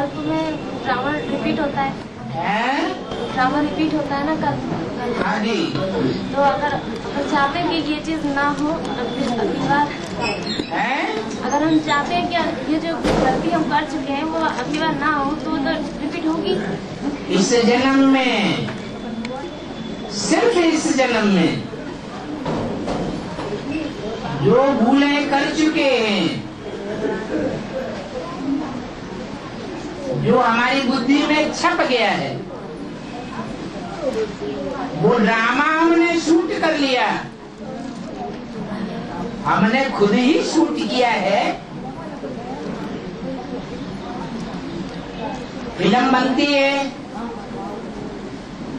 कल्प में drama repeat होता है, ड्रामा रिपीट होता है ना कल्प। हाँ जी। तो अगर चाहते हैं कि ये चीज ना हो अगली बार, अगर हम चाहते हैं कि ये जो गलती हम कर चुके हैं वो अगली बार ना हो, तो रिपीट होगी। इस जन्म में, सिर्फ इस जन्म में जो भूलें कर चुके हैं, जो हमारी बुद्धि में छप गया है, वो ड्रामा हमने शूट कर लिया। हमने खुद ही शूट किया है। फिल्म बनती है,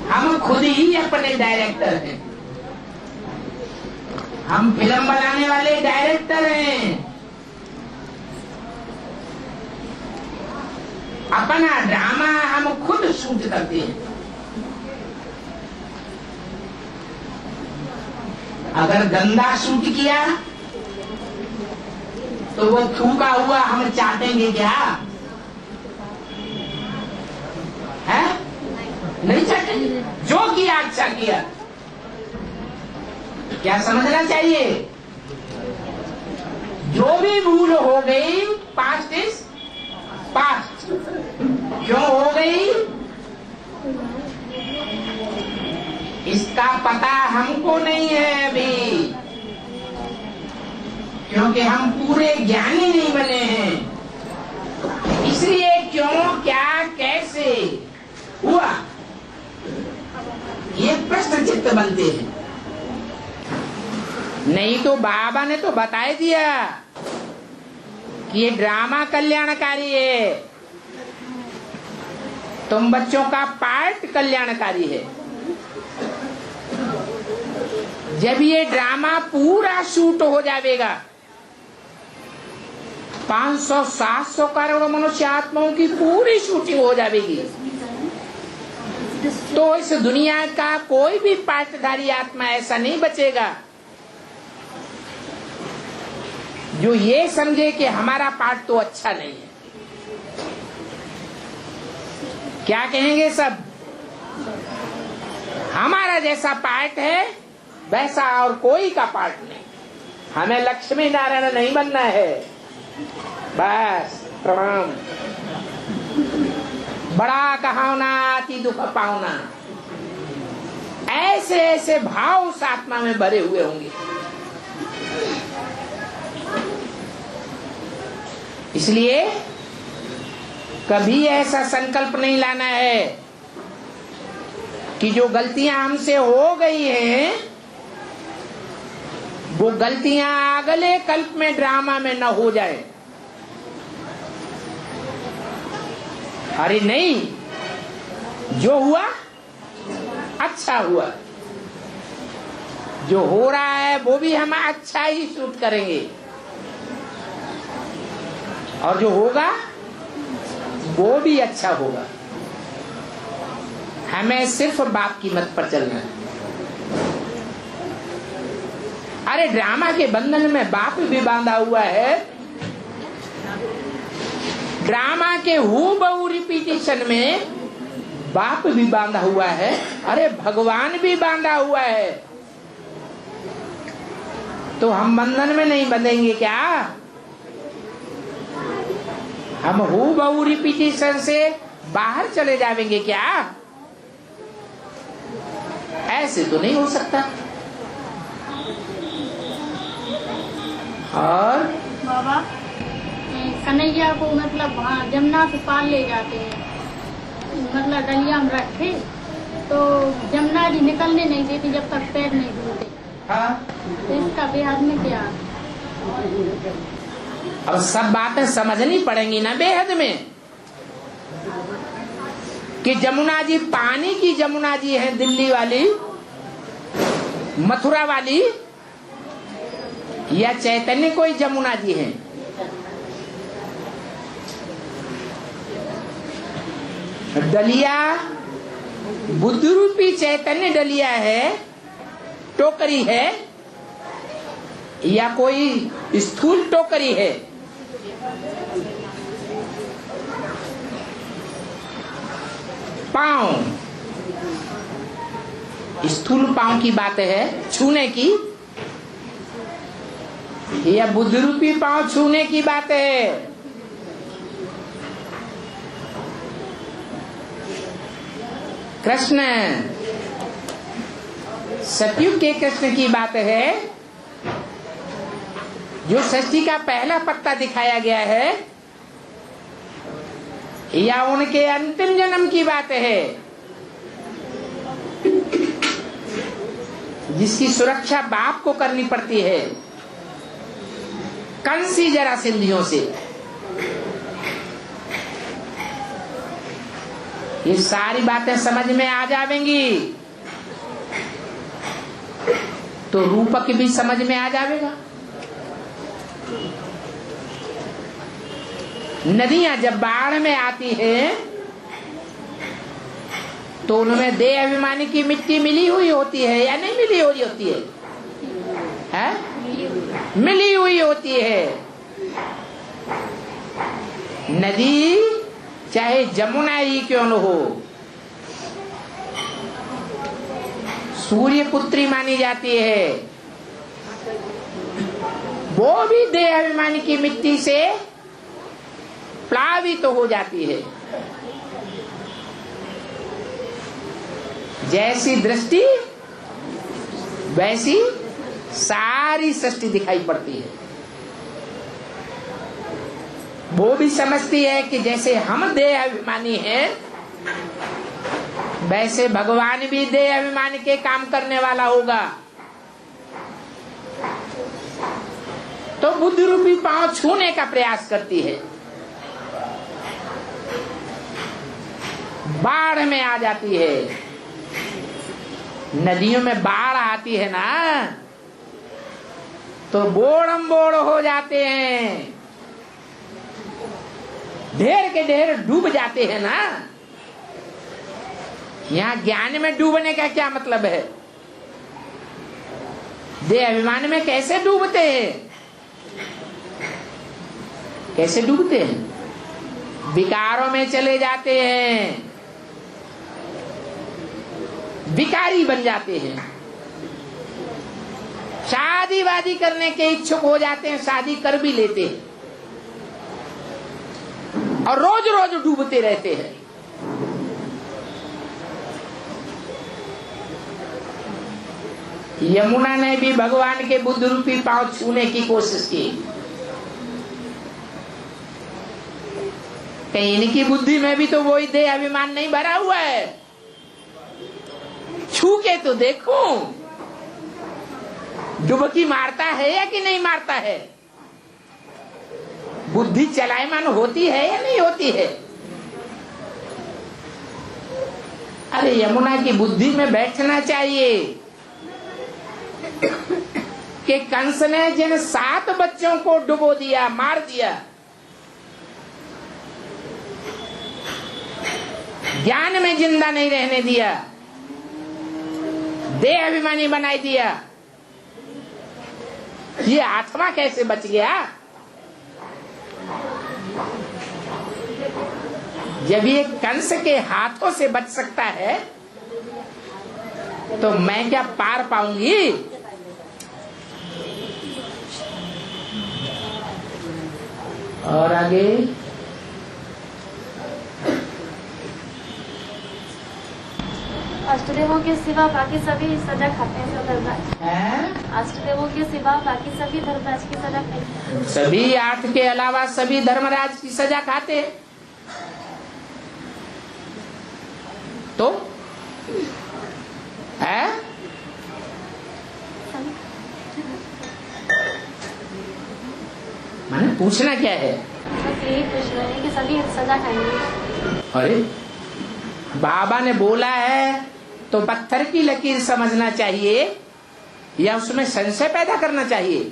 हम खुद ही अपने डायरेक्टर हैं। हम फिल्म बनाने वाले डायरेक्टर हैं। अपना ड्रामा हम खुद शूट करते हैं। अगर गंदा शूट किया तो वो थूका हुआ हम चाटेंगे क्या? है? नहीं चाटेंगे। जो किया अच्छा किया। क्या समझना चाहिए? जो भी भूल हो गई, पास्ट इज पास्ट। क्यों हो गई? इसका पता हमको नहीं है अभी, क्योंकि हम पूरे ज्ञानी नहीं बने हैं। इसलिए क्यों, क्या, कैसे हुआ, ये प्रश्न चित्त बनते हैं। नहीं तो बाबा ने तो बता दिया कि ये ड्रामा कल्याणकारी है, तुम बच्चों का पार्ट कल्याणकारी है। जब ये ड्रामा पूरा शूट हो जाएगा, 500-700 करोड़ मनुष्य आत्माओं की पूरी शूटिंग हो जाएगी, तो इस दुनिया का कोई भी पार्टधारी आत्मा ऐसा नहीं बचेगा जो ये समझे कि हमारा पार्ट तो अच्छा नहीं है। क्या कहेंगे सब? हमारा जैसा पार्ट है वैसा और कोई का पार्ट नहीं। हमें लक्ष्मी नारायण नहीं बनना है। बस प्रणाम। बड़ा कहावना अति दुख पावना, ऐसे ऐसे भाव उस आत्मा में भरे हुए होंगे। इसलिए कभी ऐसा संकल्प नहीं लाना है कि जो गलतियां हमसे हो गई हैं वो गलतियां अगले कल्प में ड्रामा में न हो जाए। अरे नहीं, जो हुआ अच्छा हुआ, जो हो रहा है वो भी हम अच्छा ही शूट करेंगे, और जो होगा वो भी अच्छा होगा। हमें सिर्फ बाप की मत पर चलना है। अरे ड्रामा के बंधन में बाप भी बांधा हुआ है, ड्रामा के हूबहू रिपीटिशन में बाप भी बांधा हुआ है, अरे भगवान भी बांधा हुआ है। तो हम बंधन में नहीं बंधेंगे क्या? हम हूबहू रिपीटिशन से बाहर चले जाएंगे क्या? ऐसे तो नहीं हो सकता। और बाबा कन्हैया को मतलब वहाँ जमुना से पार ले जाते हैं, मतलब डलिया में रखे, तो जमुना जी निकलने नहीं देती जब तक पैर नहीं धोते। तो इसका बेहद में क्या? अब सब बातें समझनी पड़ेंगी ना बेहद में, कि जमुना जी पानी की जमुना जी है, दिल्ली वाली, मथुरा वाली, या चैतन्य कोई जमुना जी है? डलिया बुद्ध रूपी चैतन्य डलिया है, टोकरी है, या कोई स्थूल टोकरी है? पांव, स्थूल पांव की बात है छूने की, या बुद्धि रूपी पांव छूने की बात है? कृष्ण, सतयुग के कृष्ण की बात है, जो सृष्टि का पहला पत्ता दिखाया गया है, या उनके अंतिम जन्म की बात है, जिसकी सुरक्षा बाप को करनी पड़ती है कंसी जरासिंधियों से? ये सारी बातें समझ में आ जाएंगी तो रूपक भी समझ में आ जाएगा। नदियां जब बाढ़ में आती हैं तो उनमें देह अभिमानी की मिट्टी मिली हुई होती है या नहीं मिली हुई होती है? मिली हुई होती है। नदी चाहे जमुना ही क्यों न हो, सूर्य पुत्री मानी जाती है, वो भी देह अभिमानी की मिट्टी से प्लावित तो हो जाती है। जैसी दृष्टि वैसी सारी सृष्टि दिखाई पड़ती है। वो भी समझती है कि जैसे हम देह अभिमानी हैं, वैसे भगवान भी देह अभिमानी के काम करने वाला होगा। तो बुद्धि रूपी पांव छूने का प्रयास करती है, बाढ़ में आ जाती है। नदियों में बाढ़ आती है ना तो बोड़म बोड़ हो जाते हैं, ढेर के ढेर डूब जाते हैं ना। यहाँ ज्ञान में डूबने का क्या मतलब है? देह अभिमान में कैसे डूबते हैं? कैसे डूबते हैं? विकारों में चले जाते हैं, विकारी बन जाते हैं, शादी वादी करने के इच्छुक हो जाते हैं, शादी कर भी लेते हैं और रोज रोज डूबते रहते हैं। यमुना ने भी भगवान के बुद्ध रूपी पांव छूने की कोशिश की। कहीं इनकी बुद्धि में भी तो वही देह अभिमान नहीं भरा हुआ है? छू के तो देखो, डुबकी मारता है या कि नहीं मारता है? बुद्धि चलायमान होती है या नहीं होती है? अरे यमुना की बुद्धि में बैठना चाहिए कि कंस ने जिन 7 बच्चों को डुबो दिया, मार दिया, ज्ञान में जिंदा नहीं रहने दिया, देह अभिमानी बनाई दिया, ये आत्मा कैसे बच गया? जब ये कंस के हाथों से बच सकता है तो मैं क्या पार पाऊंगी? और आगे अष्टदेवों के सिवा बाकी सभी सजा खाते हैं धर्मराज। अष्टदेवों के सिवा बाकी सभी धर्मराज की सजा खाते हैं। सभी 8 के अलावा सभी धर्मराज की सजा खाते हैं। तो है मैंने पूछना क्या है? बस यही पूछना है कि सभी सजा खाएंगे। अरे बाबा ने बोला है तो पत्थर की लकीर समझना चाहिए या उसमें संशय पैदा करना चाहिए?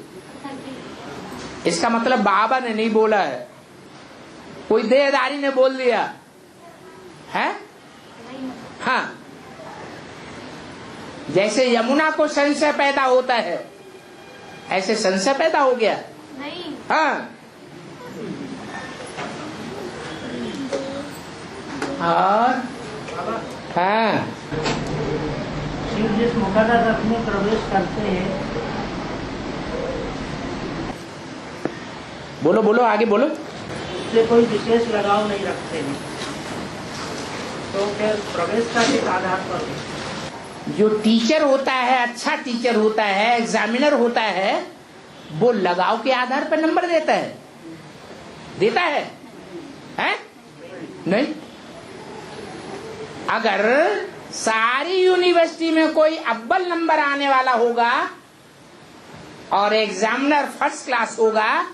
इसका मतलब बाबा ने नहीं बोला है, कोई देहदारी ने बोल दिया है। हाँ, जैसे यमुना को संशय पैदा होता है ऐसे संशय पैदा हो गया नहीं। हाँ, और हाँ शिव जिस मुकद्दर रथ में प्रवेश करते हैं, बोलो बोलो आगे बोलो। उससे कोई विशेष लगाव नहीं रखते हैं, तो फिर प्रवेश का किस आधार पर? जो टीचर होता है, अच्छा टीचर होता है, एग्जामिनर होता है, वो लगाव के आधार पर नंबर देता है, देता है, हैं? नहीं। अगर सारी यूनिवर्सिटी में कोई अव्वल नंबर आने वाला होगा और एग्जामिनर फर्स्ट क्लास होगा,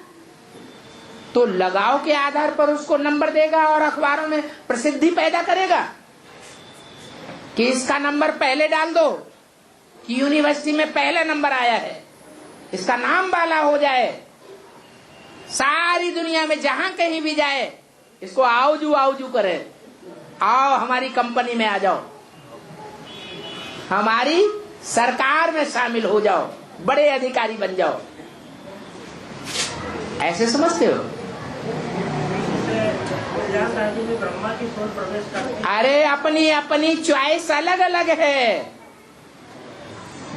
तो लगाव के आधार पर उसको नंबर देगा और अखबारों में प्रसिद्धि पैदा करेगा कि इसका नंबर पहले डाल दो, कि यूनिवर्सिटी में पहला नंबर आया है, इसका नाम वाला हो जाए, सारी दुनिया में जहां कहीं भी जाए इसको आउजू करे, आओ हमारी कंपनी में आ जाओ, हमारी सरकार में शामिल हो जाओ, बड़े अधिकारी बन जाओ। ऐसे समझते हो? ब्रह्मा की सोच प्रवेश करते हैं। अरे अपनी अपनी चॉइस अलग अलग है।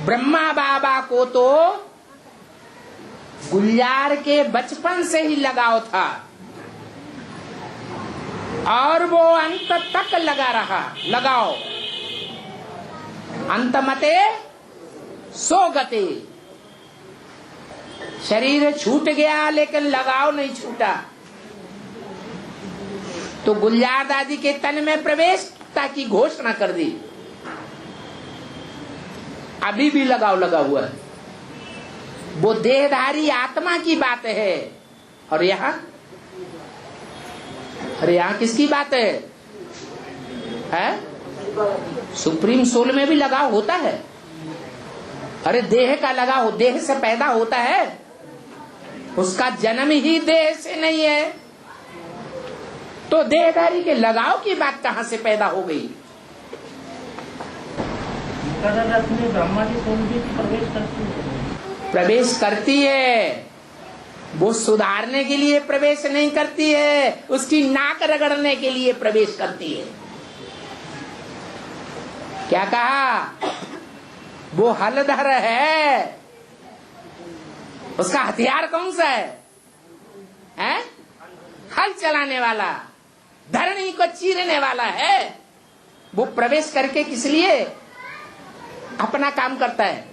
ब्रह्मा बाबा को तो गुलजार के बचपन से ही लगाव था और वो अंत तक लगा रहा, लगाओ अंतमते सो गते। शरीर छूट गया लेकिन लगाव नहीं छूटा। तो गुलजार दादी के तन में प्रवेशता की घोषणा कर दी, अभी भी लगाव लगा हुआ है। वो देहधारी आत्मा की बात है। और यहाँ, अरे यहाँ किसकी बात है? सुप्रीम सोल में भी लगाव होता है। अरे देह का लगाव देह से पैदा होता है, उसका जन्म ही देह से नहीं है, तो देहधारी के लगाव की बात कहां से पैदा हो गई? ब्रह्मा की सोल भी प्रवेश करती है। प्रवेश करती है, वो सुधारने के लिए प्रवेश नहीं करती है, उसकी नाक रगड़ने के लिए प्रवेश करती है। क्या कहा? वो हलधर है, उसका हथियार कौन सा है? हल चलाने वाला, धरणी को चीरने वाला है। वो प्रवेश करके किस लिए अपना काम करता है?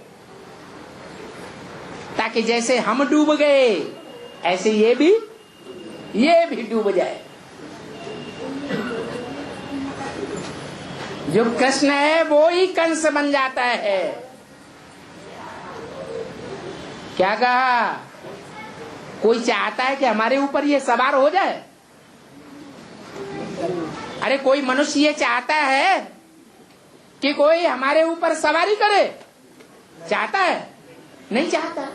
ताकि जैसे हम डूब गए ऐसे ये भी डूब जाए। जो कृष्ण है वो ही कंस बन जाता है। क्या कहा? कोई चाहता है कि हमारे ऊपर ये सवार हो जाए? अरे कोई मनुष्य ये चाहता है कि कोई हमारे ऊपर सवारी करे? चाहता है? नहीं चाहता।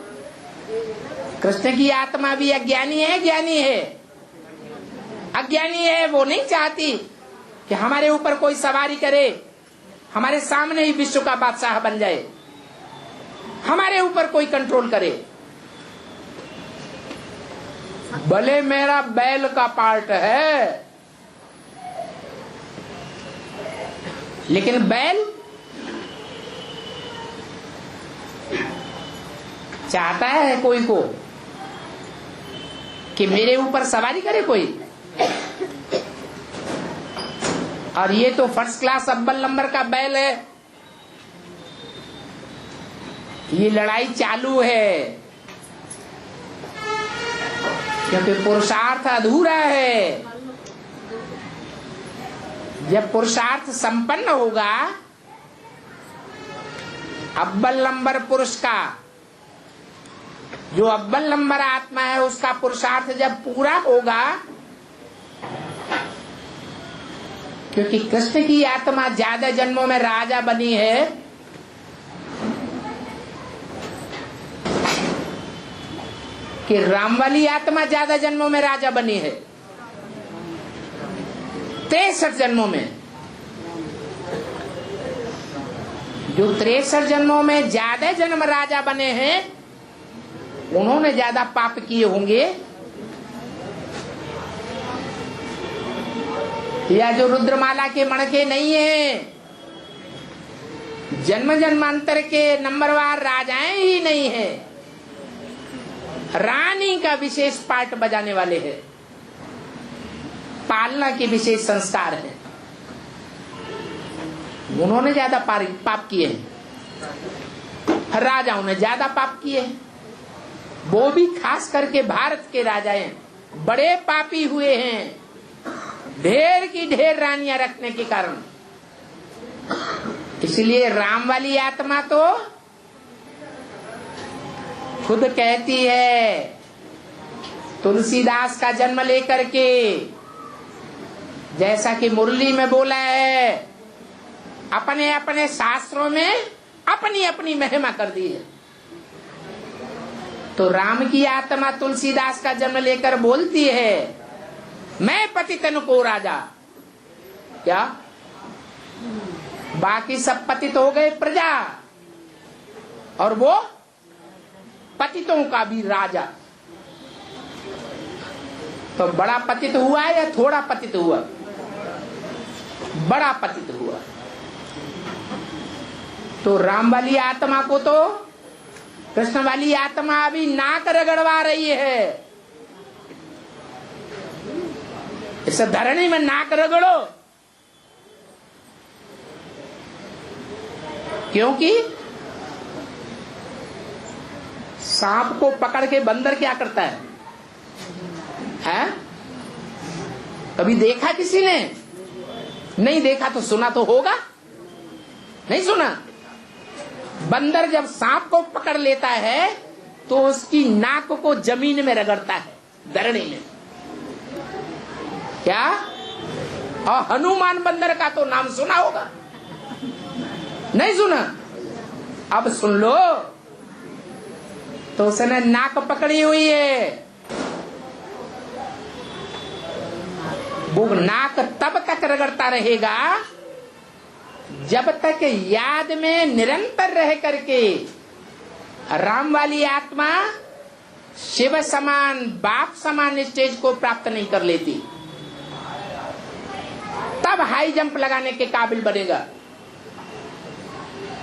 कृष्ण की आत्मा भी अज्ञानी है, ज्ञानी है। अज्ञानी है, वो नहीं चाहती कि हमारे ऊपर कोई सवारी करे, हमारे सामने ही विश्व का बादशाह बन जाए, हमारे ऊपर कोई कंट्रोल करे। भले मेरा बैल का पार्ट है, लेकिन बैल चाहता है कोई को कि मेरे ऊपर सवारी करे कोई। और ये तो फर्स्ट क्लास अव्वल नंबर का बैल है। ये लड़ाई चालू है, क्योंकि पुरुषार्थ अधूरा है। जब पुरुषार्थ संपन्न होगा, अव्वल नंबर पुरुष का, जो अव्वल नंबर आत्मा है, उसका पुरुषार्थ जब पूरा होगा, क्योंकि कृष्ण की आत्मा ज्यादा जन्मों में राजा बनी है, कि राम वाली आत्मा ज्यादा जन्मों में राजा बनी है, 63 जन्मों में। जो 63 जन्मों में ज्यादा जन्म राजा बने हैं, उन्होंने ज्यादा पाप किए होंगे, या जो रुद्रमाला के मणके नहीं है, जन्म जन्मांतर के नंबरवार राजाएं ही नहीं है, रानी का विशेष पार्ट बजाने वाले हैं, पालना के विशेष संस्कार है। उन्होंने ज्यादा पाप किए हैं, राजाओं ने ज्यादा पाप किए हैं। वो भी खास करके भारत के राजाएं बड़े पापी हुए हैं, ढेर की ढेर रानियां रखने के कारण। इसलिए राम वाली आत्मा तो खुद कहती है, तुलसीदास का जन्म लेकर के, जैसा कि मुरली में बोला है, अपने अपने शास्त्रों में अपनी अपनी महिमा कर दी है। तो राम की आत्मा तुलसीदास का जन्म लेकर बोलती है, मैं पतितन को राजा। क्या बाकी सब पतित हो गए प्रजा, और वो पतितों का भी राजा। तो बड़ा पतित हुआ या थोड़ा पतित हुआ? बड़ा पतित हुआ। तो राम वाली आत्मा को तो कृष्ण वाली आत्मा अभी नाक रगड़वा रही है। इस धरणी में नाक रगड़ो, क्योंकि सांप को पकड़ के बंदर क्या करता है? कभी देखा किसी ने? नहीं देखा तो सुना तो होगा, नहीं सुना? बंदर जब सांप को पकड़ लेता है तो उसकी नाक को जमीन में रगड़ता है, धरणी में। क्या? और हनुमान बंदर का तो नाम सुना होगा, नहीं सुना? अब सुन लो। तो उसने नाक पकड़ी हुई है। वो नाक तब तक रगड़ता रहेगा जब तक याद में निरंतर रह करके राम वाली आत्मा शिव समान, बाप समान स्टेज को प्राप्त नहीं कर लेती। तब हाई जंप लगाने के काबिल बनेगा।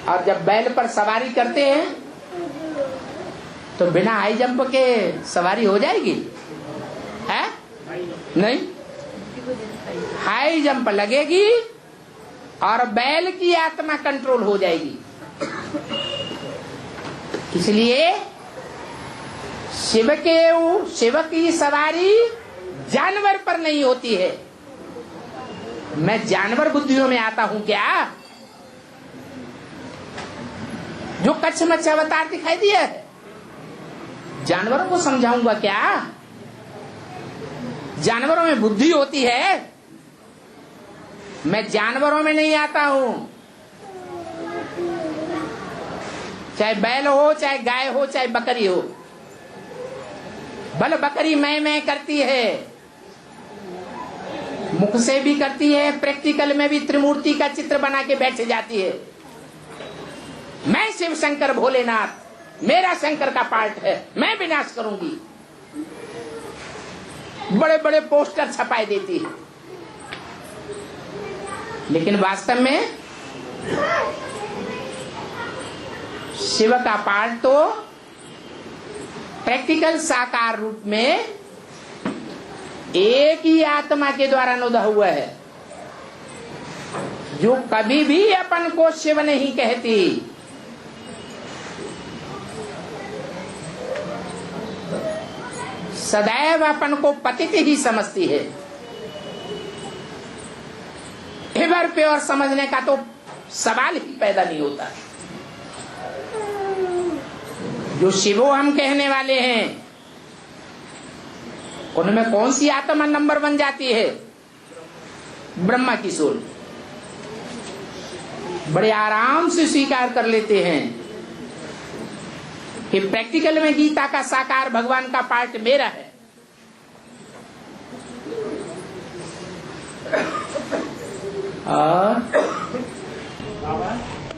और जब बैल पर सवारी करते हैं तो बिना हाई जंप के सवारी हो जाएगी? है? नहीं, हाई जंप लगेगी और बैल की आत्मा कंट्रोल हो जाएगी। इसलिए शिव की सवारी जानवर पर नहीं होती है। मैं जानवर बुद्धियों में आता हूं क्या? जो कच्छ मच्छ अवतार दिखाई दिया है, जानवरों को समझाऊंगा क्या? जानवरों में बुद्धि होती है, मैं जानवरों में नहीं आता हूं। चाहे बैल हो, चाहे गाय हो, चाहे बकरी हो। भले बकरी मैं करती है, मुख से भी करती है, प्रैक्टिकल में भी त्रिमूर्ति का चित्र बना के बैठ जाती है। मैं शिव शंकर भोलेनाथ, मेरा शंकर का पार्ट है, मैं विनाश करूंगी। बड़े बड़े पोस्टर छपाई देती है, लेकिन वास्तव में शिव का पार्ट तो प्रैक्टिकल साकार रूप में एक ही आत्मा के द्वारा अनुदय हुआ है, जो कभी भी अपन को शिव नहीं कहती। सदैव अपन को पतित ही समझती है। एवर प्योर समझने का तो सवाल ही पैदा नहीं होता। जो शिवो हम कहने वाले हैं, उनमें कौन सी आत्मा नंबर 1 जाती है? ब्रह्मा की सोल। बड़े आराम से स्वीकार कर लेते हैं कि प्रैक्टिकल में गीता का साकार भगवान का पार्ट मेरा है। और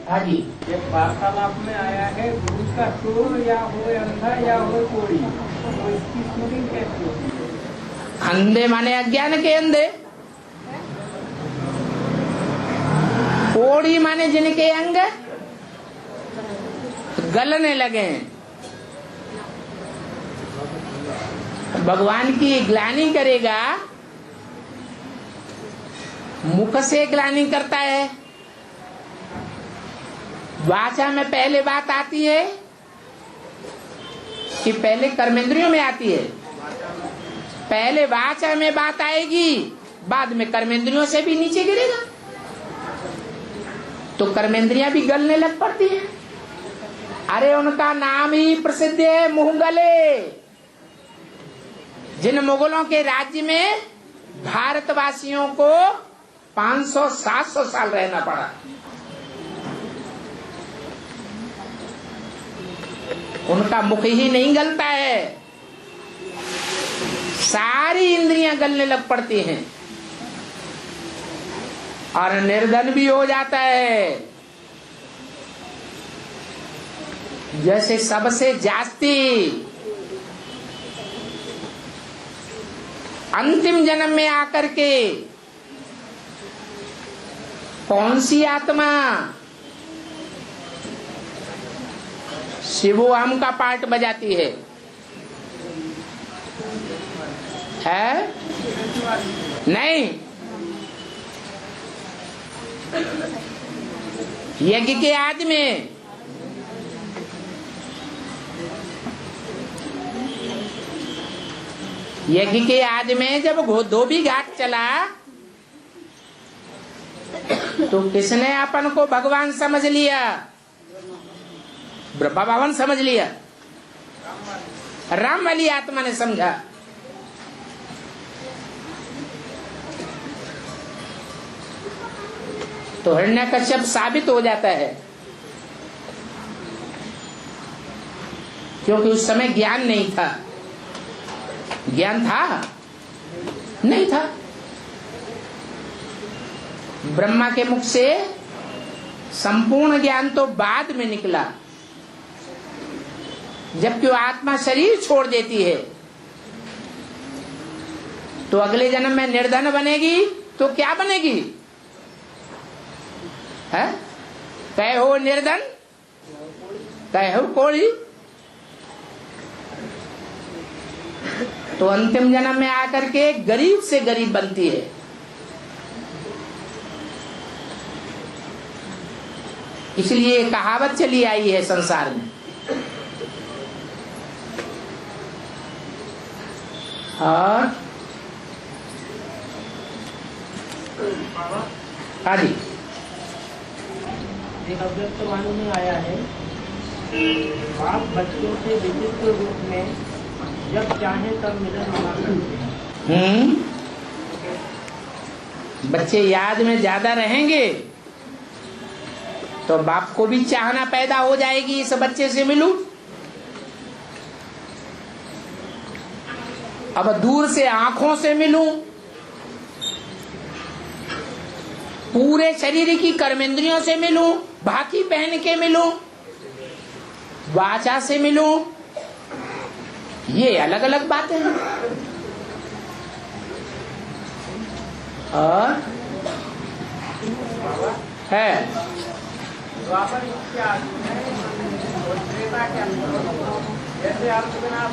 हाँ जी, ये वार्तालाप में आया है, गुरु का चोर या हो अंधा या हो चोरी, तो इसकी शूटिंग कैसे होती है? अंधे माने अज्ञान के अंधे, कोढ़ी माने जिनके अंग गलने लगे हैं। भगवान की ग्लानि करेगा, मुख से ग्लानि करता है। वाचा में पहले बात आती है कि पहले कर्मेंद्रियों में आती है? पहले वाचा में बात आएगी, बाद में कर्मेंद्रियों से भी नीचे गिरेगा, तो कर्मेंद्रियां भी गलने लग पड़ती हैं। अरे उनका नाम ही प्रसिद्ध है, मुहगले। जिन मुगलों के राज्य में भारतवासियों को 500-700 साल रहना पड़ा, उनका मुख ही नहीं गलता है, सारी इंद्रियां गलने लग पड़ती हैं और निर्धन भी हो जाता है। जैसे सबसे जास्ती अंतिम जन्म में आकर के कौन सी आत्मा शिवोहम का पार्ट बजाती है? नहीं, यज्ञ के आदि में जब धोबी घाट चला तो किसने अपन को भगवान समझ लिया? ब्रह्मा भवन समझ लिया, राम वाली आत्मा ने समझा। तो हिरण्यकश्यप साबित हो जाता है, क्योंकि उस समय ज्ञान नहीं था। ज्ञान था? नहीं था। ब्रह्मा के मुख से संपूर्ण ज्ञान तो बाद में निकला, जबकि वो आत्मा शरीर छोड़ देती है तो अगले जन्म में निर्धन बनेगी तो क्या बनेगी? है कहे हो निर्धन, कहे हो कोढ़ी। तो अंतिम जन्म में आकर के गरीब से गरीब बनती है। इसलिए कहावत चली आई है संसार में, और आदि एक अव्यक्त वाणी में आया है, बाप बच्चों से विचित्र रूप में जब चाहे तब मिलन मना सकते हैं। बच्चे याद में ज्यादा रहेंगे तो बाप को भी चाहना पैदा हो जाएगी, इस बच्चे से मिलूं। अब दूर से आंखों से मिलूं, पूरे शरीर की कर्मेंद्रियों से मिलूं, भाकी पहन के मिलूं, वाचा से मिलूं, ये अलग अलग बातें हैं। और है जैसे अर्थविनाश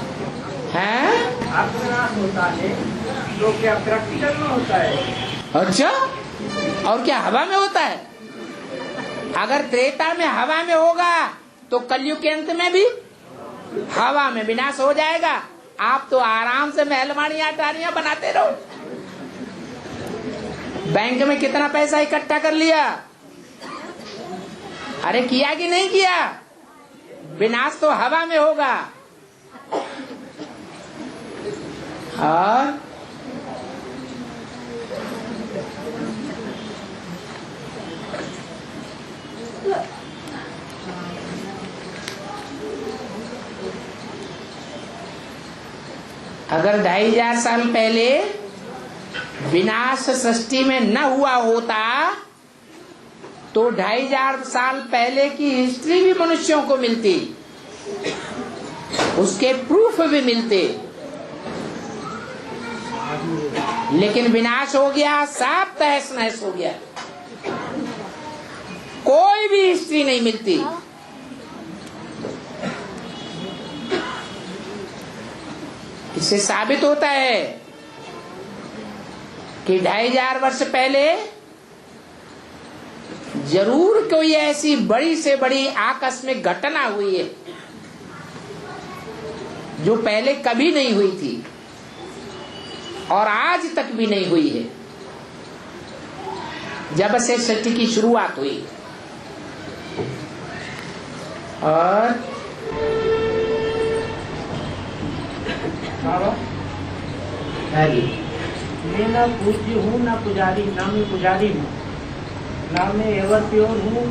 होता है तो क्या प्रैक्टिकल में होता है? अच्छा, और क्या हवा में होता है? अगर त्रेता में हवा में होगा तो कलयुग के अंत में भी हवा में विनाश हो जाएगा। आप तो आराम से महलमाड़ियां अटारियां बनाते रहो। बैंक में कितना पैसा इकट्ठा कर लिया? अरे किया कि नहीं किया? विनाश तो हवा में होगा। और अगर 2500 साल पहले विनाश सृष्टि में न हुआ होता तो 2500 साल पहले की हिस्ट्री भी मनुष्यों को मिलती, उसके प्रूफ भी मिलते। लेकिन विनाश हो गया, सब तहस नहस हो गया। कोई भी हिस्ट्री नहीं मिलती। इससे साबित होता है कि 2500 वर्ष पहले जरूर कोई ऐसी बड़ी से बड़ी आकस्मिक घटना हुई है जो पहले कभी नहीं हुई थी और आज तक भी नहीं हुई है, जब से सृष्टि की शुरुआत हुई। और मैं ना पूज्य हूँ ना पुजारी, ना मैं पुजारी हूँ, ना मैं एवर प्योर हूँ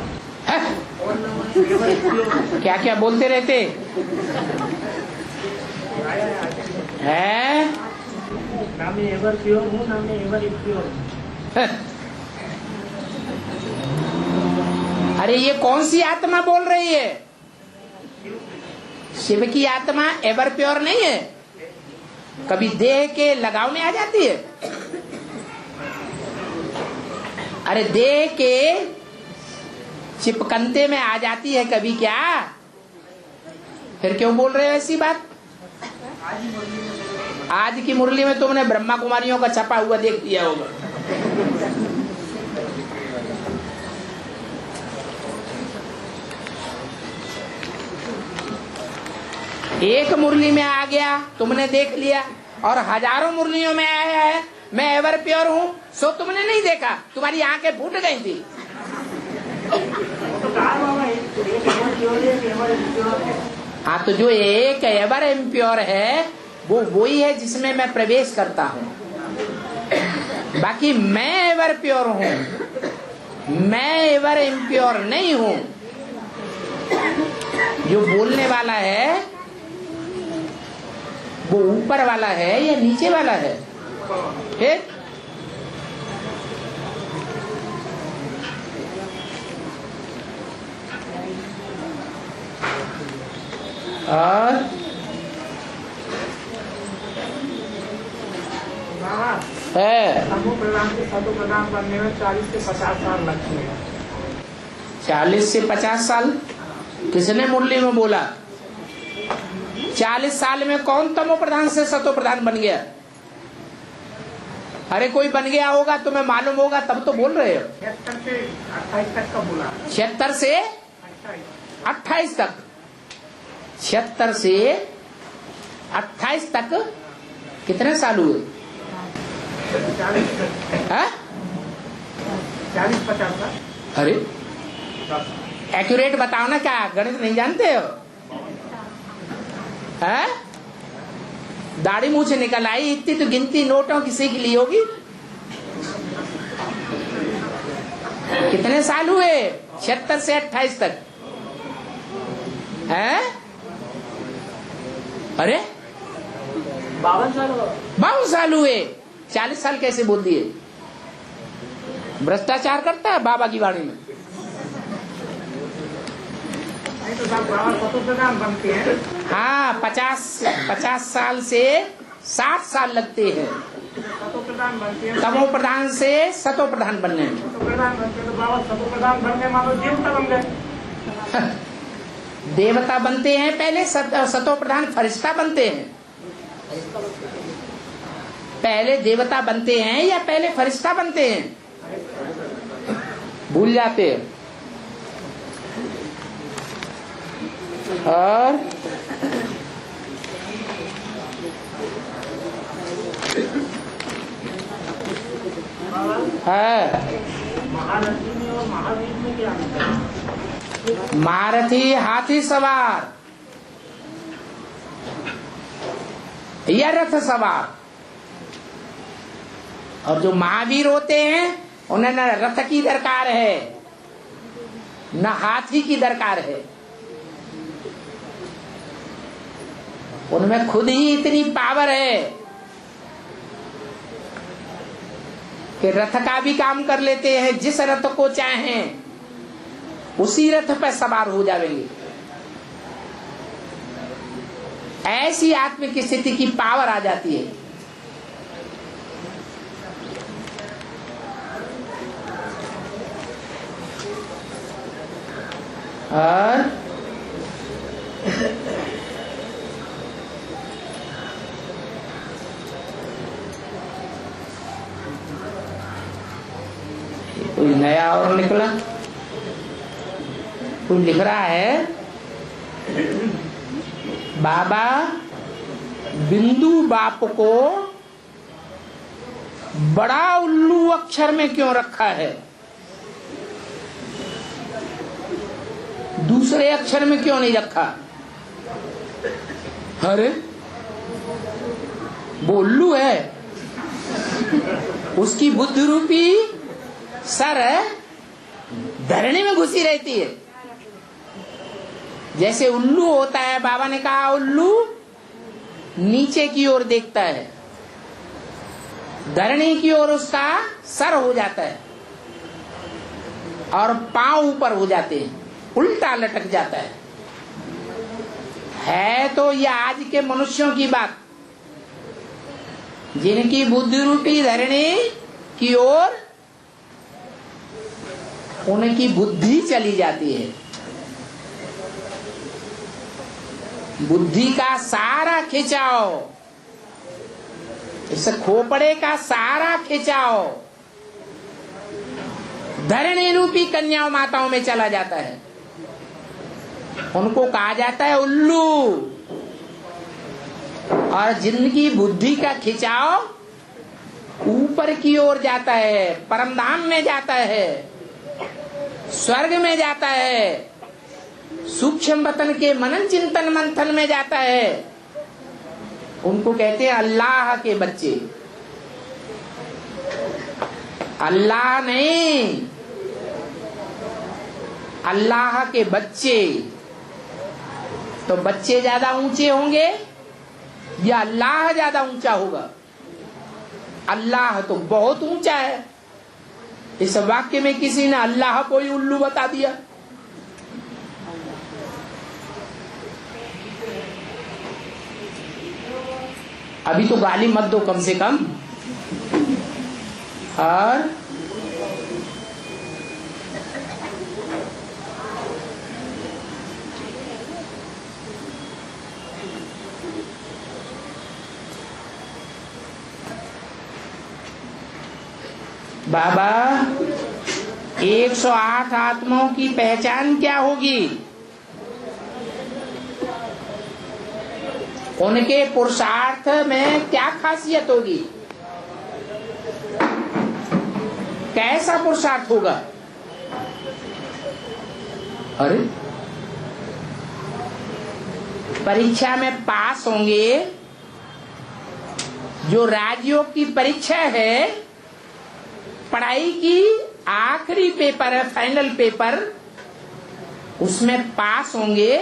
और ना मैं एवर प्योर। क्या क्या बोलते रहते हैं? ना मैं एवर प्योर हूँ, ना मैं एवर इम्प्योर हूँ। अरे ये कौन सी आत्मा बोल रही है? शिव की आत्मा एवर प्योर नहीं है, कभी देह के लगाव में आ जाती है। अरे देह के चिपकंते में आ जाती है कभी क्या? फिर क्यों बोल रहे हो ऐसी बात? आज की मुरली में तुमने ब्रह्मा कुमारियों का छपा हुआ देख लिया होगा। एक मुरली में आ गया, तुमने देख लिया, और हजारों मुरलियों में आया है मैं एवर प्योर हूँ, सो तुमने नहीं देखा, तुम्हारी आंखें फूट गई थी। हाँ, तो जो एक एवर इम्प्योर है वो वही है जिसमें मैं प्रवेश करता हूँ। बाकी मैं एवर प्योर हूँ, मैं एवर इम्प्योर नहीं हूँ। जो बोलने वाला है वो ऊपर वाला है या नीचे वाला है? फिर और है समूह प्रधान से सदो प्रधान बनने में 40 से 50 साल लगते हैं। 40 से 50 साल? किसने मुरली में बोला? 40 साल में कौन तमो प्रधान से सतो प्रधान बन गया? अरे कोई बन गया होगा, तुम्हें मालूम होगा तब तो बोल रहे हो। 76 से 28 तक का बोला। 76 से 28 तक। 76 से 28 तक कितने साल हुए? 40-50 साल। अरे एक्यूरेट बताओ ना, क्या गणित नहीं जानते हो? है? दाढ़ी मुंह से निकल आई, इतनी तो गिनती नोटों की सीख ली होगी। कितने साल हुए? 76 से 28 तक। हैं? अरे 52 साल हुए। 40 साल कैसे बोल दिए? भ्रष्टाचार करता है बाबा की वाणी में। तो बाबा सतो प्रधान बनते हैं। हाँ, 50 साल से 60 साल लगते हैं सतो प्रधान बनते हैं। तमो प्रधान से सतो प्रधान बनने में। सतो प्रधान बनते तो बाबा सतो प्रधान बनने मानो देवता बन गए। देवता बनते हैं पहले, सतो प्रधान फरिश्ता बनते हैं। पहले देवता बनते हैं या पहले फरिश्ता बनते हैं? भूल जाते हैं। और है महारथी और महावीर में क्या अंतर है? महारथी हाथी सवार या रथ सवार, और जो महावीर होते हैं उन्हें न रथ की दरकार है न हाथी की दरकार है। उनमें खुद ही इतनी पावर है कि रथ का भी काम कर लेते हैं। जिस रथ को चाहें उसी रथ पर सवार हो जाएंगे। ऐसी आत्मिक स्थिति की पावर आ जाती है। और कोई नया और निकला, कोई लिख रहा है बाबा बिंदु बाप को बड़ा उल्लू अक्षर में क्यों रखा है, दूसरे अक्षर में क्यों नहीं रखा? अरे वो उल्लू है, उसकी बुद्धि रूपी सर धरनी में घुसी रहती है। जैसे उल्लू होता है, बाबा ने कहा उल्लू नीचे की ओर देखता है, धरनी की ओर उसका सर हो जाता है और पांव ऊपर हो जाते हैं, उल्टा लटक जाता है तो यह आज के मनुष्यों की बात, जिनकी बुद्धि रूपी धरनी की ओर उनकी बुद्धि चली जाती है। बुद्धि का सारा खिंचाव, इस खोपड़े का सारा खिंचाव धरणी रूपी कन्याओं माताओं में चला जाता है। उनको कहा जाता है उल्लू। और जिनकी बुद्धि का खिंचाव ऊपर की ओर जाता है, परमधाम में जाता है, स्वर्ग में जाता है, सूक्ष्म वतन के मनन चिंतन मंथन में जाता है, उनको कहते हैं अल्लाह के बच्चे। अल्लाह नहीं, अल्लाह के बच्चे। तो बच्चे ज्यादा ऊंचे होंगे या अल्लाह ज्यादा ऊंचा होगा? अल्लाह तो बहुत ऊंचा है। इस वाक्य में किसी ने अल्लाह को ही उल्लू बता दिया। अभी तो गाली मत दो कम से कम। और बाबा 108 आत्माओं की पहचान क्या होगी? उनके पुरुषार्थ में क्या खासियत होगी? कैसा पुरुषार्थ होगा? अरे परीक्षा में पास होंगे। जो राजयोग की परीक्षा है, पढ़ाई की आखिरी पेपर है, फाइनल पेपर, उसमें पास होंगे।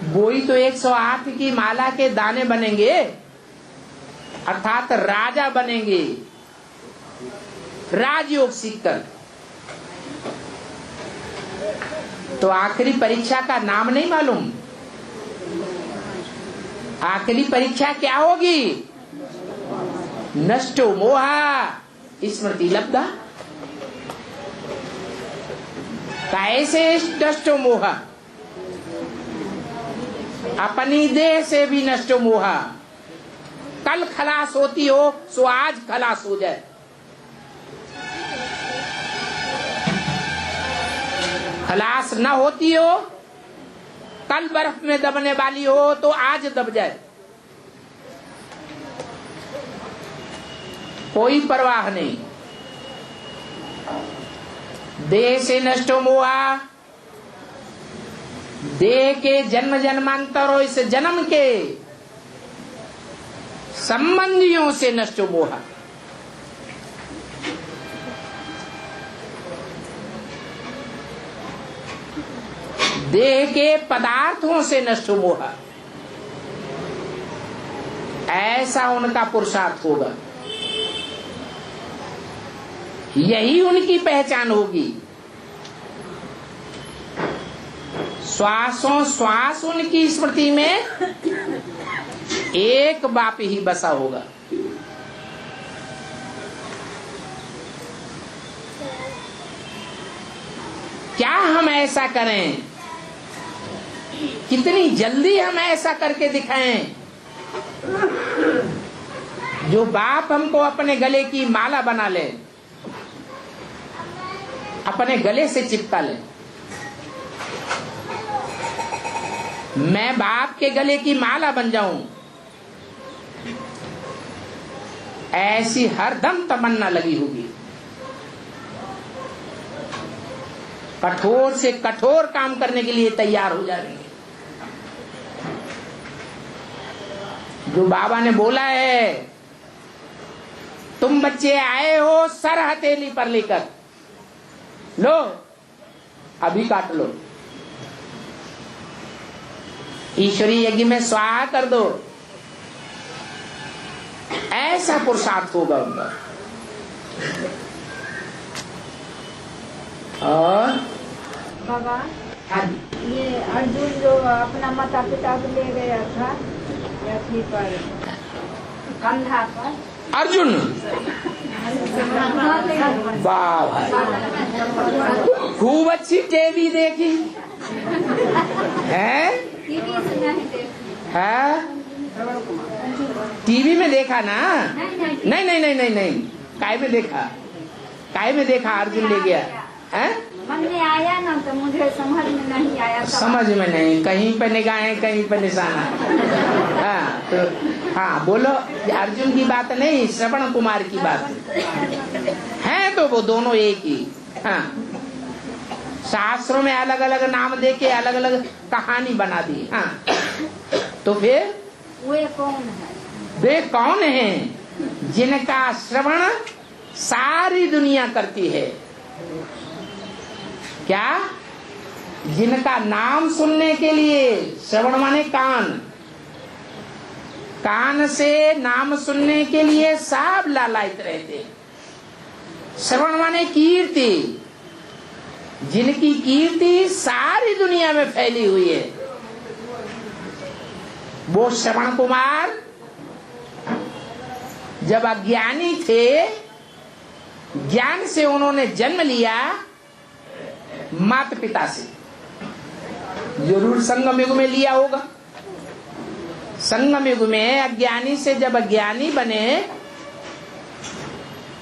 वो ही तो 108 की माला के दाने बनेंगे, अर्थात राजा बनेंगे राजयोग सीखकर। तो आखिरी परीक्षा का नाम नहीं मालूम? आखिरी परीक्षा क्या होगी? नष्टो मोहा स्मृति लब्धा। कैसे नष्टो मोहा? अपनी देह से भी नष्टो मोहा। कल खलास होती हो सो आज खलास हो जाए। खलास न होती हो, कल बर्फ में दबने वाली हो तो आज दब जाए। कोई परवाह नहीं। देह से नष्ट मोहा, देह के जन्म जन्मांतर और इस जन्म के संबंधियों से नष्ट मोहा। देह के पदार्थों से नष्ट मोहा। ऐसा उनका पुरुषार्थ होगा। यही उनकी पहचान होगी। श्वासों श्वास उनकी स्मृति में एक बाप ही बसा होगा। क्या हम ऐसा करें, कितनी जल्दी हम ऐसा करके दिखाएं जो बाप हमको अपने गले की माला बना ले, अपने गले से चिपका ले। मैं बाप के गले की माला बन जाऊं, ऐसी हरदम तमन्ना लगी होगी। कठोर से कठोर काम करने के लिए तैयार हो जाएंगे। जो बाबा ने बोला है, तुम बच्चे आए हो सर हथेली पर लेकर, लो अभी काट लो, ईश्वरीय यज्ञ में स्वाहा कर दो। ऐसा पुरुषार्थ होगा उनका। और बाबा, हाँ, ये अर्जुन जो अपना माता पिता को ले गया था अथी पर, कंधा पर, अर्जुन वाह भाई, खूब अच्छी टीवी देखी है, टीवी में देखा ना? नहीं नहीं नहीं नहीं नहीं, काय में देखा, काय में देखा अर्जुन ले गया है? मन में आया ना तो मुझे समझ में नहीं आया। समझ में नहीं, कहीं पे निगाहें कहीं पे निशाना। हाँ तो हाँ बोलो, अर्जुन की बात नहीं, श्रवण कुमार की बात है। तो वो दोनों एक ही। हाँ, शास्त्रों में अलग अलग नाम देके अलग अलग कहानी बना दी। हाँ तो फिर वे कौन है? वे कौन हैं जिनका श्रवण सारी दुनिया करती है? क्या? जिनका नाम सुनने के लिए, श्रवण माने कान, कान से नाम सुनने के लिए सब लालायित रहते। श्रवण माने कीर्ति, जिनकी कीर्ति सारी दुनिया में फैली हुई है, वो श्रवण कुमार जब अज्ञानी थे, ज्ञान से उन्होंने जन्म लिया माता पिता से, जरूर संगम युग में लिया होगा। संगम युग में अज्ञानी से जब अज्ञानी बने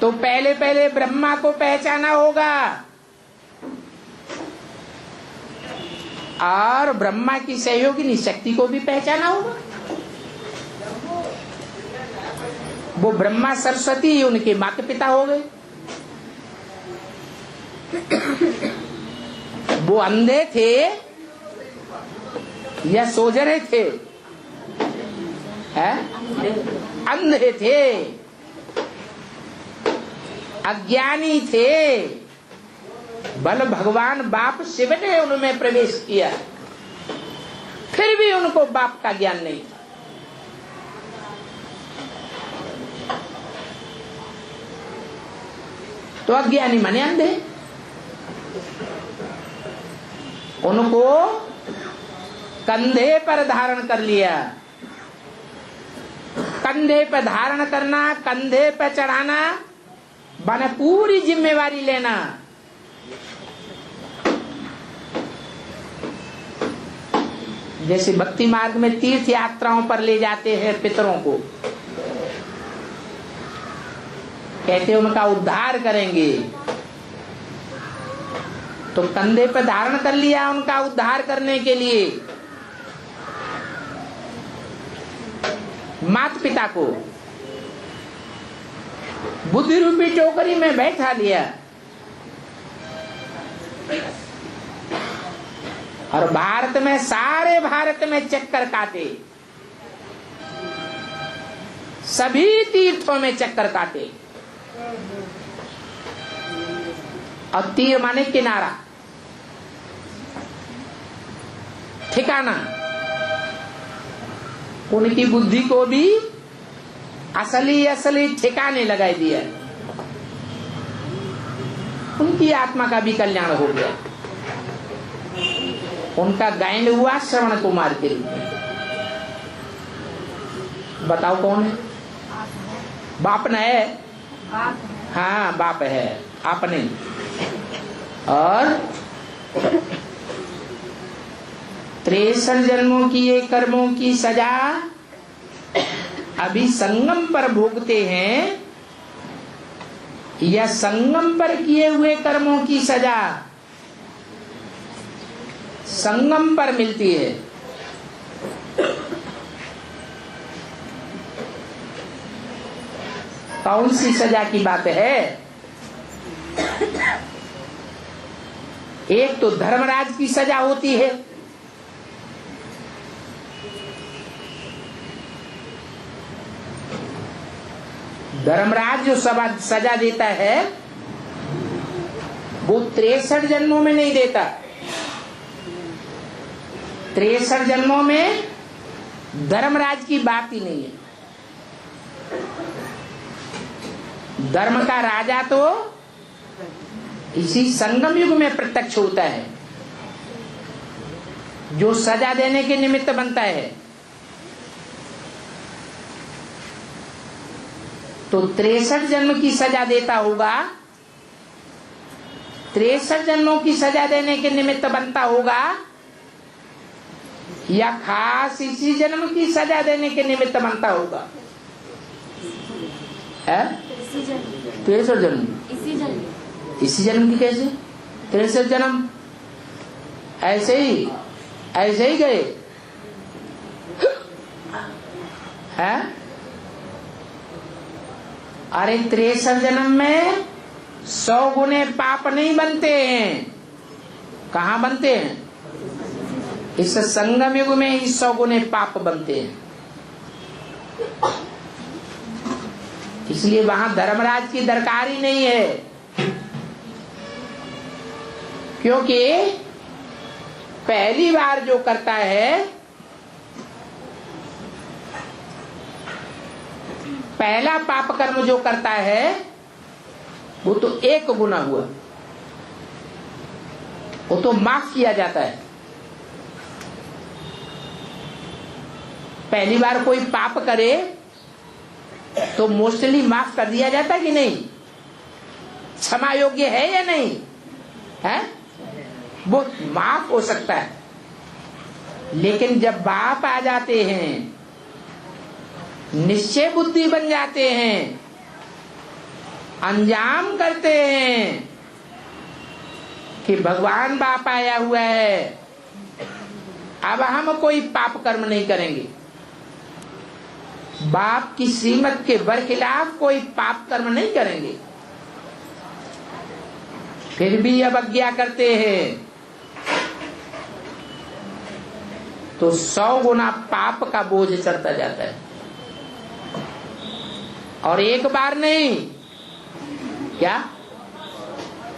तो पहले पहले ब्रह्मा को पहचाना होगा और ब्रह्मा की सहयोगिनी शक्ति को भी पहचाना होगा। वो ब्रह्मा सरस्वती उनके माता पिता हो गए। वो अंधे थे या सोजरे थे? है? अंधे थे, अज्ञानी थे। बल भगवान बाप शिव ने उनमें प्रवेश किया, फिर भी उनको बाप का ज्ञान नहीं था। तो अज्ञानी माने अंधे। उनको कंधे पर धारण कर लिया। कंधे पर धारण करना, कंधे पर चढ़ाना माने पूरी जिम्मेवारी लेना। जैसे भक्ति मार्ग में तीर्थ यात्राओं पर ले जाते हैं पितरों को, कहते उनका उद्धार करेंगे, तो कंधे पर धारण कर लिया उनका उद्धार करने के लिए माता पिता को, बुद्धि रूपी टोकरी में बैठा लिया और भारत में, सारे भारत में चक्कर काटे, सभी तीर्थों में चक्कर काटे। और तीर माने किनारा, ठिकाना। उनकी बुद्धि को भी असली असली ठिकाने लगाई दिया। उनकी आत्मा का भी कल्याण हो गया। उनका गायन हुआ श्रवण कुमार के रूप में। बताओ कौन है? बाप न है? हाँ बाप है, आपने। और 63 जन्मों की ये कर्मों की सजा अभी संगम पर भोगते हैं, या संगम पर किए हुए कर्मों की सजा संगम पर मिलती है? कौन सी सजा की बात है? एक तो धर्मराज की सजा होती है, धर्मराज जो सजा देता है वो 63 जन्मों में नहीं देता। 63 जन्मों में धर्मराज की बात ही नहीं है। धर्म का राजा तो इसी संगम युग में प्रत्यक्ष होता है, जो सजा देने के निमित्त बनता है। तो 63 जन्म की सजा देता होगा, 63 जन्मों की सजा देने के निमित्त बनता होगा, या खास इसी जन्म की सजा देने के निमित्त बनता होगा? 63 जन्म, इसी जन्म की कैसे? 63 जन्म ऐसे ही गए हैं? अरे 63 जन्म में 100 गुने पाप नहीं बनते हैं। कहाँ बनते हैं? इस संगम युग में ही 100 गुने पाप बनते हैं। इसलिए वहां धर्मराज की दरकार ही नहीं है, क्योंकि पहली बार जो करता है, पहला पाप कर्म जो करता है वो तो 1 गुना हुआ, वो तो माफ किया जाता है। पहली बार कोई पाप करे तो मोस्टली माफ कर दिया जाता है कि नहीं? क्षमा योग्य है या नहीं है? वो माफ हो सकता है। लेकिन जब बाप आ जाते हैं, निश्चय बुद्धि बन जाते हैं, अंजाम करते हैं कि भगवान बाप आया हुआ है, अब हम कोई पाप कर्म नहीं करेंगे, बाप की श्रीमत के बरखिलाफ कोई पाप कर्म नहीं करेंगे, फिर भी अवज्ञा करते हैं, तो 100 गुना पाप का बोझ चढ़ता जाता है। और एक बार नहीं, क्या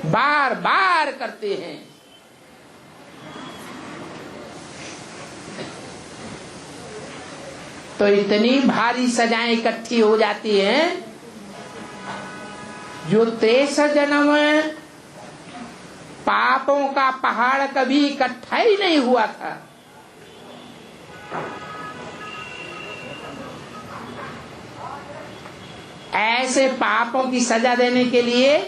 बार बार करते हैं। तो इतनी भारी सजाएं इकट्ठी हो जाती हैं, जो 63 जन्म पापों का पहाड़ कभी इकट्ठा ही नहीं हुआ था। ऐसे पापों की सजा देने के लिए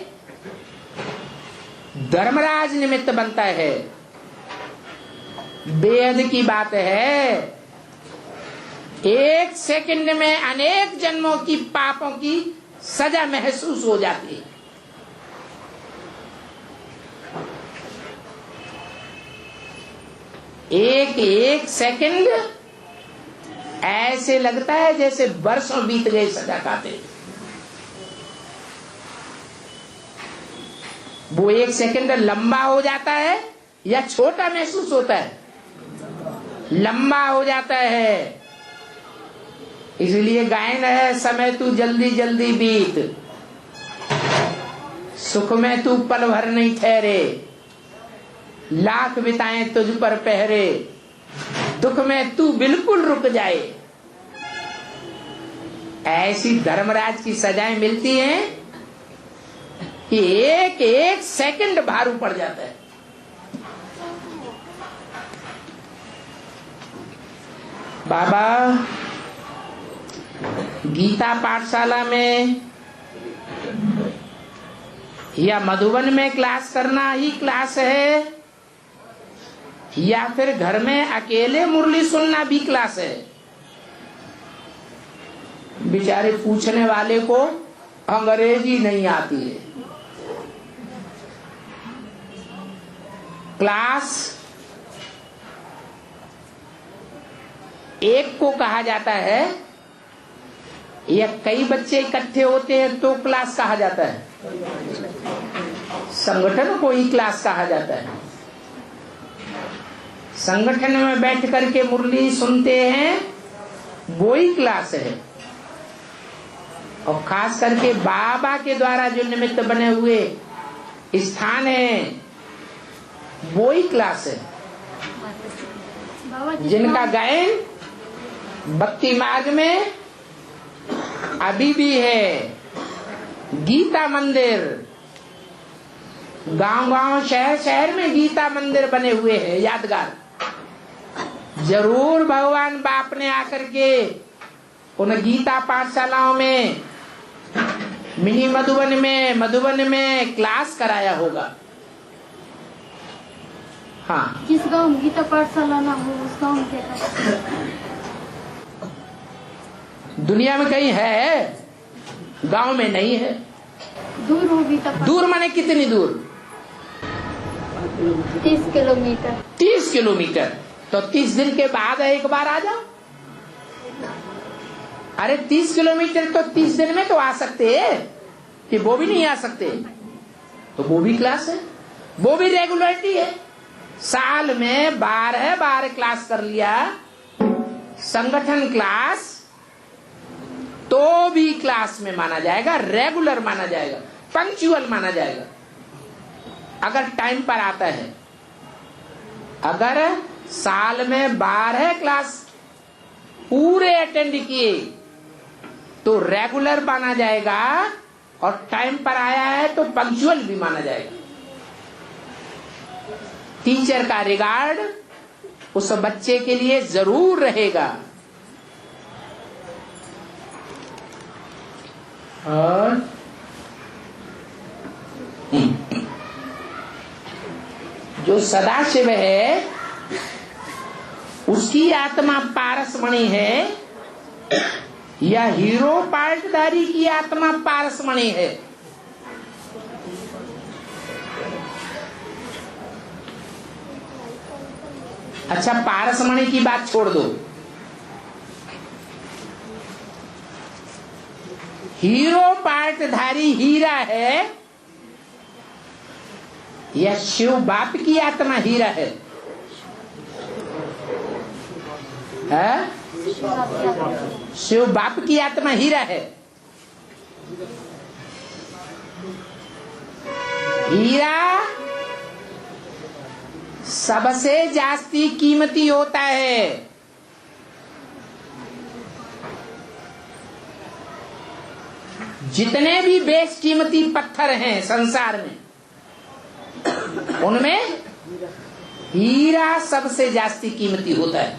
धर्मराज निमित्त बनता है। बेहद की बात है, 1 सेकंड में अनेक जन्मों की पापों की सजा महसूस हो जाती है। एक सेकंड ऐसे लगता है जैसे वर्षों बीत गए सजा खाते। वो 1 सेकंड लंबा हो जाता है या छोटा महसूस होता है? लंबा हो जाता है। इसलिए गायन है, समय तू जल्दी जल्दी बीत, सुख में तू पल भर नहीं ठहरे, लाख बिताएं तुझ पर पहरे, दुख में तू बिल्कुल रुक जाए। ऐसी धर्मराज की सजाएं मिलती हैं कि एक सेकंड भारू पड़ जाता है। बाबा गीता पाठशाला में या मधुबन में क्लास करना ही क्लास है, या फिर घर में अकेले मुरली सुनना बी क्लास है। बेचारे पूछने वाले को अंग्रेजी नहीं आती है। क्लास एक को कहा जाता है, या कई बच्चे इकट्ठे होते हैं तो क्लास कहा जाता है। संगठन को ही क्लास कहा जाता है। संगठन में बैठ करके मुरली सुनते हैं वो ही क्लास है। और खास करके बाबा के द्वारा जो निमित्त बने हुए स्थान है वो ही क्लास है। जिनका गायन भक्ति मार्ग में अभी भी है। गीता मंदिर, गांव-गांव, शहर-शहर में गीता मंदिर बने हुए हैं यादगार। जरूर भगवान बाप ने आकर के उन गीता पाठशालाओं में, मिनी मधुबन में क्लास कराया होगा। हाँ, जिस गांव में गीता पाठशाला ना हो उस गांव में क्या दुनिया में कहीं है, गांव में नहीं है। दूर हो गीता दूर माने कितनी दूर? 30 किलोमीटर। 30 किलोमीटर। तो 30 दिन के बाद एक बार आ जाओ। अरे 30 किलोमीटर तो 30 दिन में तो आ सकते हैं, कि वो भी नहीं आ सकते? तो वो भी क्लास है, वो भी रेगुलरिटी है। साल में 12 क्लास कर लिया, संगठन क्लास, तो भी क्लास में माना जाएगा, रेगुलर माना जाएगा, पंक्चुअल माना जाएगा। अगर टाइम पर आता है, अगर साल में 12 क्लास पूरे अटेंड किए तो रेगुलर माना जाएगा, और टाइम पर आया है तो पंक्चुअल भी माना जाएगा। टीचर का रिगार्ड उस बच्चे के लिए जरूर रहेगा। और जो सदाशिव है उसकी आत्मा पारसमणि है, या हीरो पार्टधारी की आत्मा पारसमणि है? अच्छा, पारसमणि की बात छोड़ दो, हीरो पार्टधारी हीरा है, या शिव बाप की आत्मा हीरा है? शिव बाप की आत्मा हीरा है। हीरा सबसे जास्ती कीमती होता है। जितने भी बेशकीमती पत्थर हैं संसार में, उनमें हीरा सबसे जास्ती कीमती होता है।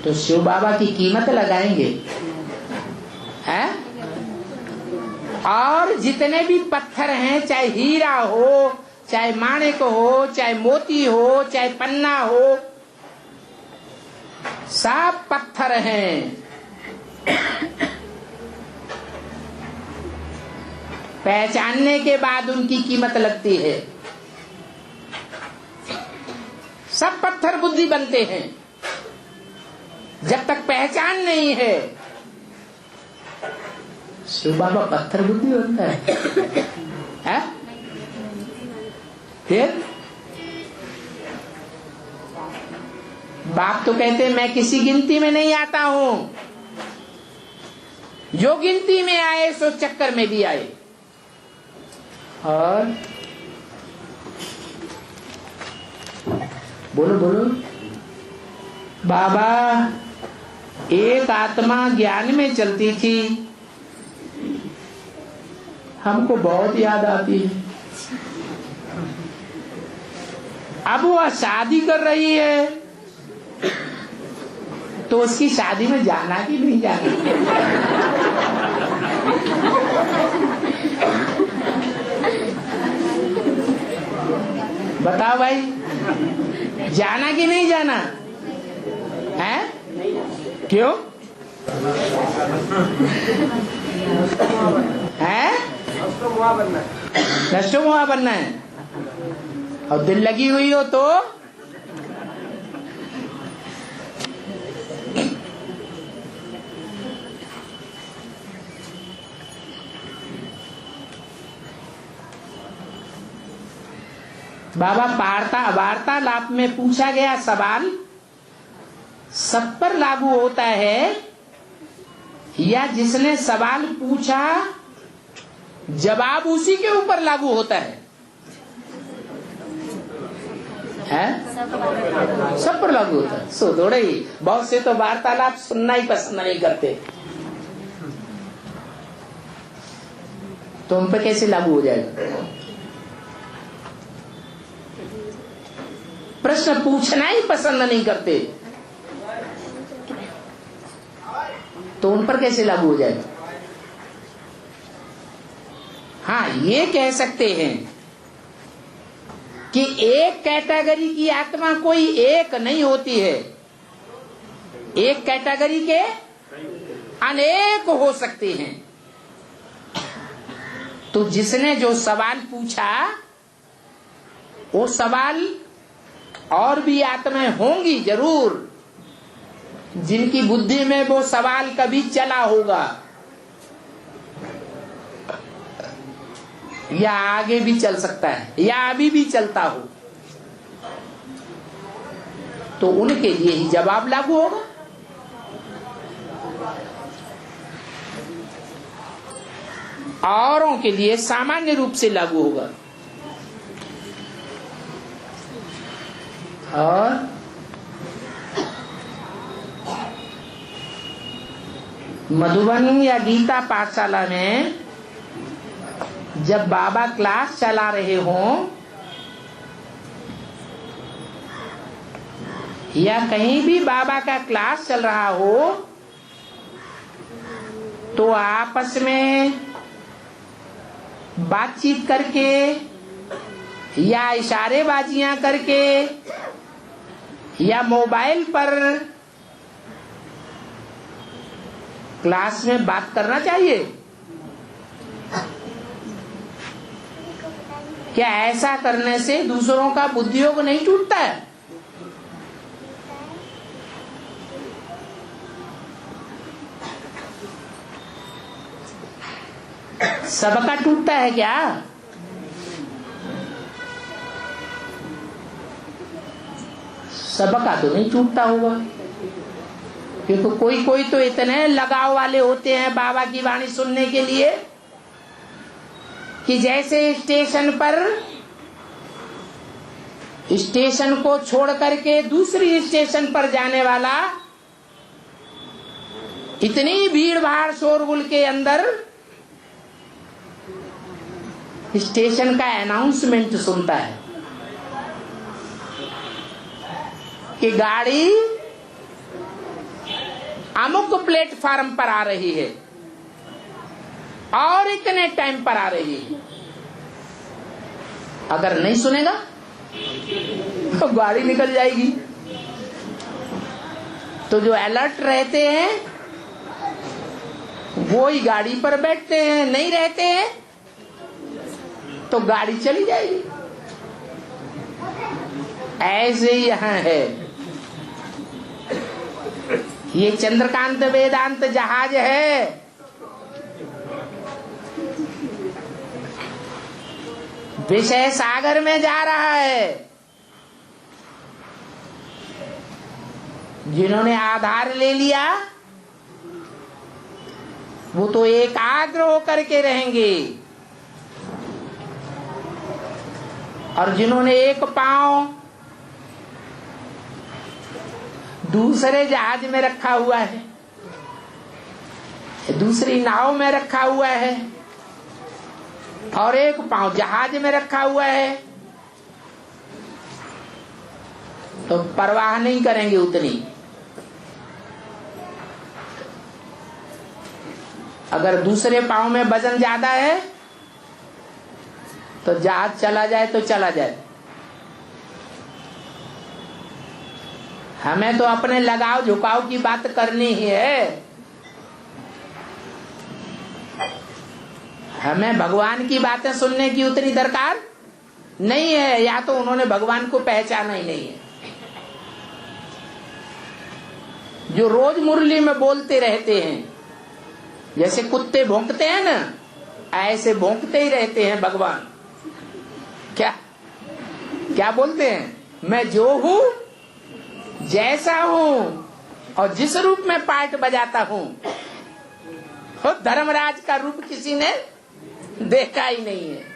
तो शिव बाबा की कीमत लगाएंगे, हैं? और जितने भी पत्थर हैं, चाहे हीरा हो, चाहे माणिक हो, चाहे मोती हो, चाहे पन्ना हो, सब पत्थर हैं। पहचानने के बाद उनकी कीमत लगती है। सब पत्थर बुद्धि बनते हैं, जब तक पहचान नहीं है। शिव बाबा पत्थर बुद्धि होता है? फिर बाप तो कहते हैं मैं किसी गिनती में नहीं आता हूं, जो गिनती में आए सो चक्कर में भी आए। और बोलो बोलो, बाबा एक आत्मा ज्ञान में चलती थी, हमको बहुत याद आती है। अब वह शादी कर रही है, तो उसकी शादी में जाना कि नहीं जाना? बताओ भाई, जाना कि नहीं जाना है? क्यों है? नष्टोमुआ बनना है। और दिल लगी हुई हो तो बाबा वार्तालाप में पूछा गया सवाल सब पर लागू होता है या जिसने सवाल पूछा जवाब उसी के ऊपर लागू होता है? सब पर लागू होता है। सो थोड़े ही, बहुत से तो वार्तालाप सुनना ही पसंद नहीं करते, तो उन पर कैसे लागू हो जाएगा? प्रश्न पूछना ही पसंद नहीं करते, तो उन पर कैसे लागू हो जाएगा? हाँ, ये कह सकते हैं कि एक कैटेगरी की आत्मा कोई एक नहीं होती है, एक कैटेगरी के अनेक हो सकते हैं। तो जिसने जो सवाल पूछा वो सवाल और भी आत्माएं होंगी जरूर, जिनकी बुद्धि में वो सवाल कभी चला होगा या आगे भी चल सकता है या अभी भी चलता हो, तो उनके लिए ही जवाब लागू होगा। औरों के लिए सामान्य रूप से लागू होगा। और मधुबन या गीता पाठशाला में जब बाबा क्लास चला रहे हों या कहीं भी बाबा का क्लास चल रहा हो, तो आपस में बातचीत करके या इशारेबाजियां करके या मोबाइल पर क्लास में बात करना चाहिए। क्या ऐसा करने से दूसरों का बुद्धियोग नहीं टूटता है? सबका टूटता है क्या? सबका तो नहीं टूटता होगा, क्योंकि कोई कोई तो इतने लगाव वाले होते हैं बाबा की वाणी सुनने के लिए कि जैसे स्टेशन को छोड़ करके दूसरी स्टेशन पर जाने वाला इतनी भीड़ भाड़ शोरगुल के अंदर स्टेशन का अनाउंसमेंट सुनता है कि गाड़ी अमुक प्लेटफार्म पर आ रही है और इतने टाइम पर आ रही है। अगर नहीं सुनेगा तो गाड़ी निकल जाएगी। तो जो अलर्ट रहते हैं वो ही गाड़ी पर बैठते हैं, नहीं रहते हैं तो गाड़ी चली जाएगी। ऐसे ही यहां है, ये चंद्रकांत वेदांत जहाज है। विषय सागर में जा रहा है। जिन्होंने आधार ले लिया वो तो एकाग्र होकर के रहेंगे, और जिन्होंने एक पांव दूसरे जहाज में रखा हुआ है, दूसरी नाव में रखा हुआ है और एक पांव जहाज में रखा हुआ है, तो परवाह नहीं करेंगे उतनी। अगर दूसरे पांव में वजन ज्यादा है तो जहाज चला जाए तो चला जाए, हमें तो अपने लगाव झुकाव की बात करनी ही है। हमें भगवान की बातें सुनने की उतनी दरकार नहीं है, या तो उन्होंने भगवान को पहचाना ही नहीं है। जो रोज मुरली में बोलते रहते हैं, जैसे कुत्ते भौंकते हैं ना, ऐसे भौंकते ही रहते हैं भगवान। क्या क्या बोलते हैं? मैं जो हूं, जैसा हूं और जिस रूप में पाठ बजाता हूं, तो धर्मराज का रूप किसी ने देखा ही नहीं है।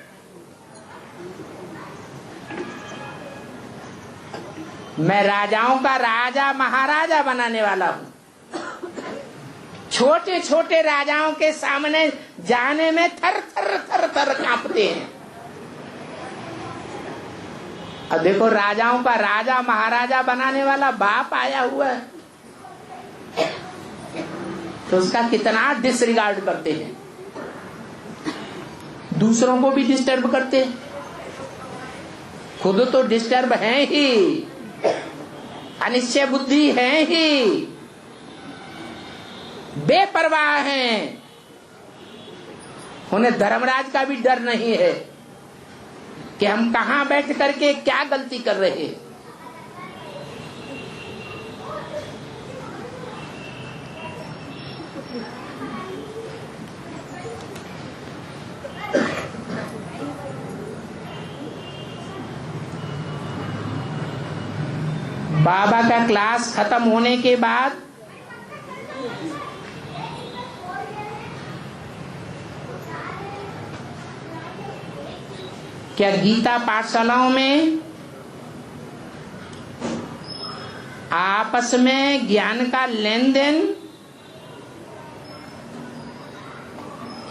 मैं राजाओं का राजा महाराजा बनाने वाला हूं। छोटे छोटे राजाओं के सामने जाने में थर थर थर थर कांपते हैं। अब देखो, राजाओं का राजा महाराजा बनाने वाला बाप आया हुआ है, तो उसका कितना डिसरिगार्ड करते हैं। दूसरों को भी डिस्टर्ब करते हैं, खुद तो डिस्टर्ब हैं ही, अनिश्चय बुद्धि हैं ही, बेपरवाह हैं। उन्हें धर्मराज का भी डर नहीं है कि हम कहां बैठ करके क्या गलती कर रहे हैं। बाबा का क्लास खत्म होने के बाद क्या गीता पाठशालाओं में आपस में ज्ञान का लेन देन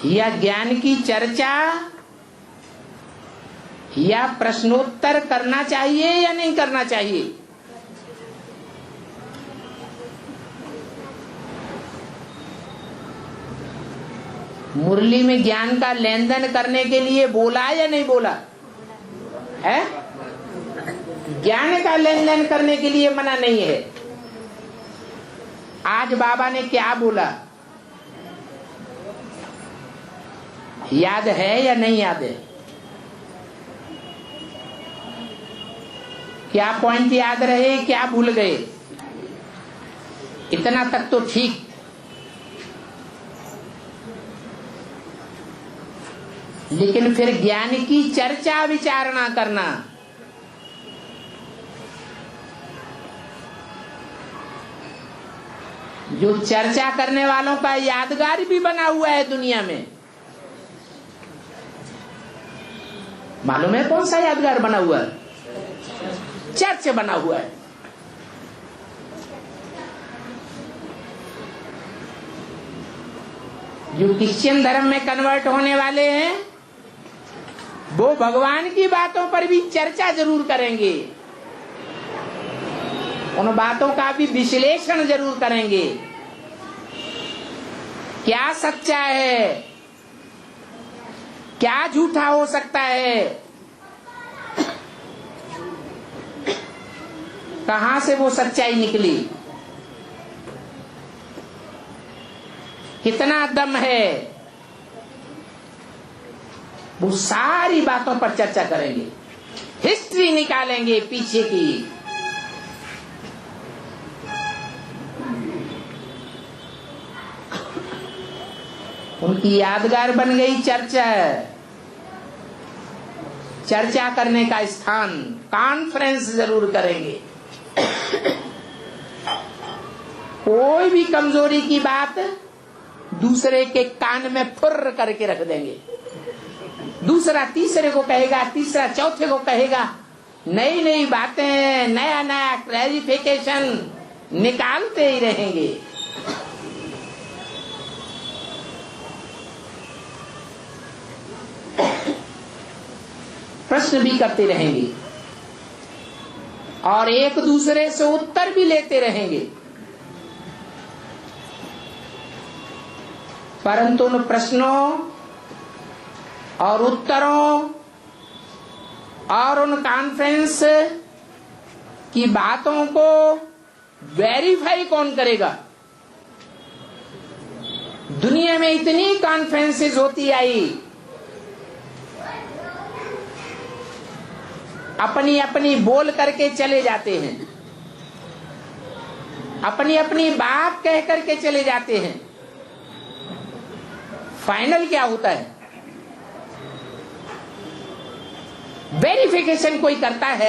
या ज्ञान की चर्चा या प्रश्नोत्तर करना चाहिए या नहीं करना चाहिए? मुरली में ज्ञान का लेन देन करने के लिए बोला या नहीं बोला है? ज्ञान का लेन देन करने के लिए मना नहीं है। आज बाबा ने क्या बोला, याद है या नहीं याद है? क्या पॉइंट याद रहे, क्या भूल गए? इतना तक तो ठीक। लेकिन फिर ज्ञान की चर्चा विचारणा करना, जो चर्चा करने वालों का यादगार भी बना हुआ है दुनिया में, मालूम है कौन सा यादगार बना हुआ है? चर्च बना हुआ है। जो क्रिश्चियन धर्म में कन्वर्ट होने वाले हैं, वो भगवान की बातों पर भी चर्चा जरूर करेंगे, उन बातों का भी विश्लेषण जरूर करेंगे। क्या सच्चा है, क्या झूठा हो सकता है, कहां से वो सच्चाई निकली, कितना दम है, वो सारी बातों पर चर्चा करेंगे, हिस्ट्री निकालेंगे पीछे की। उनकी यादगार बन गई चर्चा। चर्चा करने का स्थान, कॉन्फ्रेंस जरूर करेंगे। कोई भी कमजोरी की बात दूसरे के कान में फुर्र करके रख देंगे। दूसरा तीसरे को कहेगा, तीसरा चौथे को कहेगा, नई नई बातें, नया नया क्लैरिफिकेशन निकालते ही रहेंगे। प्रश्न भी करते रहेंगे और एक दूसरे से उत्तर भी लेते रहेंगे। परंतु उन प्रश्नों और उत्तरों और उन कॉन्फ्रेंस की बातों को वेरीफाई कौन करेगा? दुनिया में इतनी कॉन्फ्रेंसेस होती आई, अपनी अपनी बोल करके चले जाते हैं, अपनी अपनी बात कह करके चले जाते हैं। फाइनल क्या होता है? वेरिफिकेशन कोई करता है?